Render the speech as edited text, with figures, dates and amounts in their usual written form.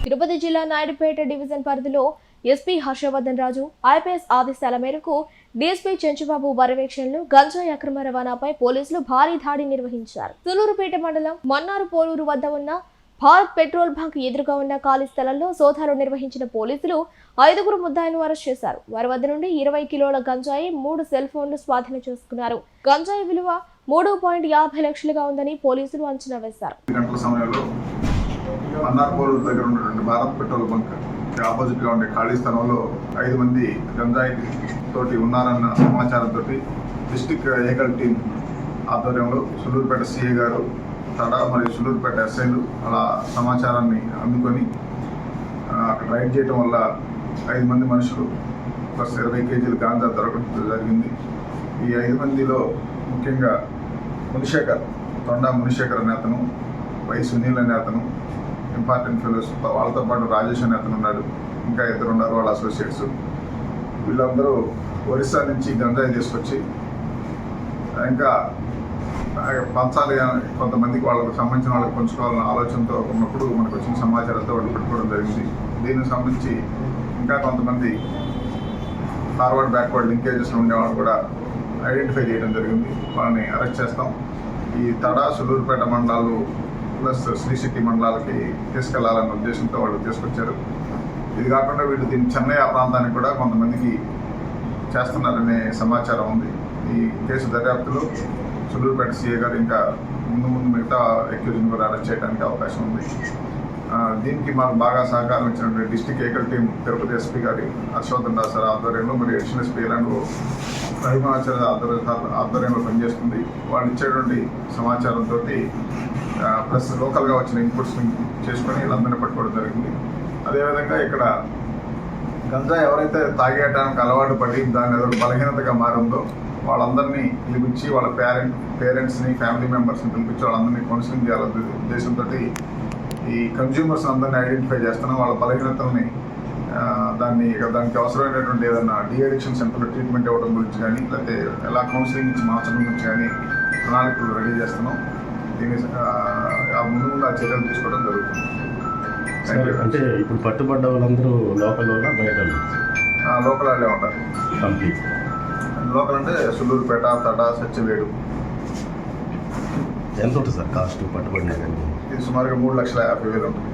తిరుపతి జిల్లా నాయుడుపేట డివిజన్ పరిధిలో ఎస్పీ హర్షవర్ధన్ రాజు ఐపీఎస్ ఆదేశాల మేరకు డీఎస్పీ చెంచుబాబు పర్యవేక్షణలో గంజాయి అక్రమ రవాణాపై పోలీసులు భారీ దాడి నిర్వహించారు. సూలూరుపేట మండలం మన్నారు పోలూరు వద్ద ఉన్న భారత్ పెట్రోల్ బంక్ ఎదురుగా ఉన్న ఖాళీ స్థలంలో సోదాలు నిర్వహించిన పోలీసులు 5 ముద్దాయిలను అరెస్ట్ చేశారు. వారి వద్ద నుండి 20 కిలోల గంజాయి, 3 సెల్ ఫోన్లు స్వాధీనం చేసుకున్నారు. గంజాయి విలువ 3.50 లక్షలుగా ఉందని పోలీసులు అంచనా వేశారు. మన్నార్పూర్ దగ్గర ఉన్నటువంటి భారత్ పెట్రోల్ బంక్ ఆపోజిట్ గా ఉండే ఖాళీ స్థలంలో 5 మంది గంజాయి తోటి ఉన్నారన్న సమాచారంతో డిస్ట్రిక్ట్ ఏకల్ టీం ఆధ్వర్యంలో సూలూరుపేట సిఐ గారు తడా మరియు సూలూరుపేట ఎస్ఐలు అలా సమాచారాన్ని అందుకొని అక్కడ రైడ్ చేయడం వల్ల 5 మంది మనుషులు ప్లస్ 20 కేజీల గాంజా దొరకడం జరిగింది. ఈ 5 మందిలో ముఖ్యంగా మునిశేఖర్ అనే అతను, వై సునీల్ అనే అతను, ఇంపార్టెంట్ ఫెలోస్, వాళ్ళతో పాటు రాజేష్ అనే అతను ఉన్నాడు. ఇంకా 2 ఉన్నారు వాళ్ళ అసోసియేట్స్. వీళ్ళందరూ ఒరిస్సా నుంచి గంజాయి తీసుకొచ్చి ఇంకా పంచాలి, కొంతమందికి వాళ్ళకి సంబంధించిన వాళ్ళకి పంచుకోవాలన్న ఆలోచనతో ఉన్నప్పుడు మనకు వచ్చిన సమాచారంతో వాళ్ళు పెట్టుకోవడం జరిగింది. దీనికి సంబంధించి ఇంకా కొంతమంది ఫార్వర్డ్ బ్యాక్వర్డ్ లింకేజెస్లో ఉండేవాళ్ళు కూడా ఐడెంటిఫై చేయడం జరిగింది. వాళ్ళని అరెస్ట్ చేస్తాం. ఈ తడా సూలూరుపేట మండలాలు ప్లస్ శ్రీ సిటీ మండలాలకి తీసుకెళ్లాలన్న ఉద్దేశంతో వాళ్ళు తీసుకొచ్చారు. ఇది కాకుండా వీళ్ళు దీన్ని చెన్నై ఆ ప్రాంతానికి కూడా కొంతమందికి చేస్తున్నారనే సమాచారం ఉంది. ఈ కేసు దర్యాప్తులో సూలూరుపేట సిఐ గారు ఇంకా ముందు మిగతా ఎక్యూజ్ని కూడా అరెస్ట్ చేయడానికి అవకాశం ఉంది. దీనికి మాకు బాగా సహకారం ఇచ్చినటువంటి డిస్ట్రిక్ట్ ఏకల్ టీం తిరుపతి ఎస్పీ గారి హర్షవర్ధన్ రాజు సార్ ఆధ్వర్యంలో మరియు అడిషనల్ ఎస్పీ ఇలాంటి రవిమాచార్య ఆధ్వర్యంలో పనిచేస్తుంది. వాళ్ళు ఇచ్చేటువంటి సమాచారంతో ప్లస్ లోకల్గా వచ్చిన ఇన్పుట్స్ని చేసుకొని వీళ్ళందరినీ పట్టుకోవడం జరిగింది. అదేవిధంగా ఇక్కడ గంజా ఎవరైతే తాగేయడానికి అలవాటు పడి దాని ఏదో బలహీనతగా మారిందో వాళ్ళందరినీ పిలిపించి వాళ్ళ పేరెంట్స్ని ఫ్యామిలీ మెంబర్స్ని పిలిపించి వాళ్ళందరినీ కౌన్సిలింగ్ చేయాలనే ఉద్దేశంతో ఈ కన్జ్యూమర్స్ అందరినీ ఐడెంటిఫై చేస్తున్నాం. వాళ్ళ బలహీనతల్ని దానికి అవసరమైనటువంటి ఏదైనా డీఅడిక్షన్ సెంటర్లో ట్రీట్మెంట్ ఇవ్వడం గురించి కానీ లేకపోతే ఎలా కౌన్సిలింగ్ ఇచ్చి మార్చడం గురించి కానీ ప్రణాళికలు రెడీ చేస్తున్నాం. దీన్ని ముందు ఆ చర్యలు తీసుకోవడం జరుగుతుంది. అంటే ఇప్పుడు పట్టుబడ్డ వాళ్ళందరూ లోకల్ బయట లోకల్ వాళ్ళే ఉంటారు. కంప్లీట్ లోకల్ అంటే సూలూరుపేట, తడా, సత్యవేడు. ఎంత ఉంటుంది సార్ కాస్ట్ పట్టుబడిన? ఇది సుమారుగా 3,50,000 ఉంటుంది.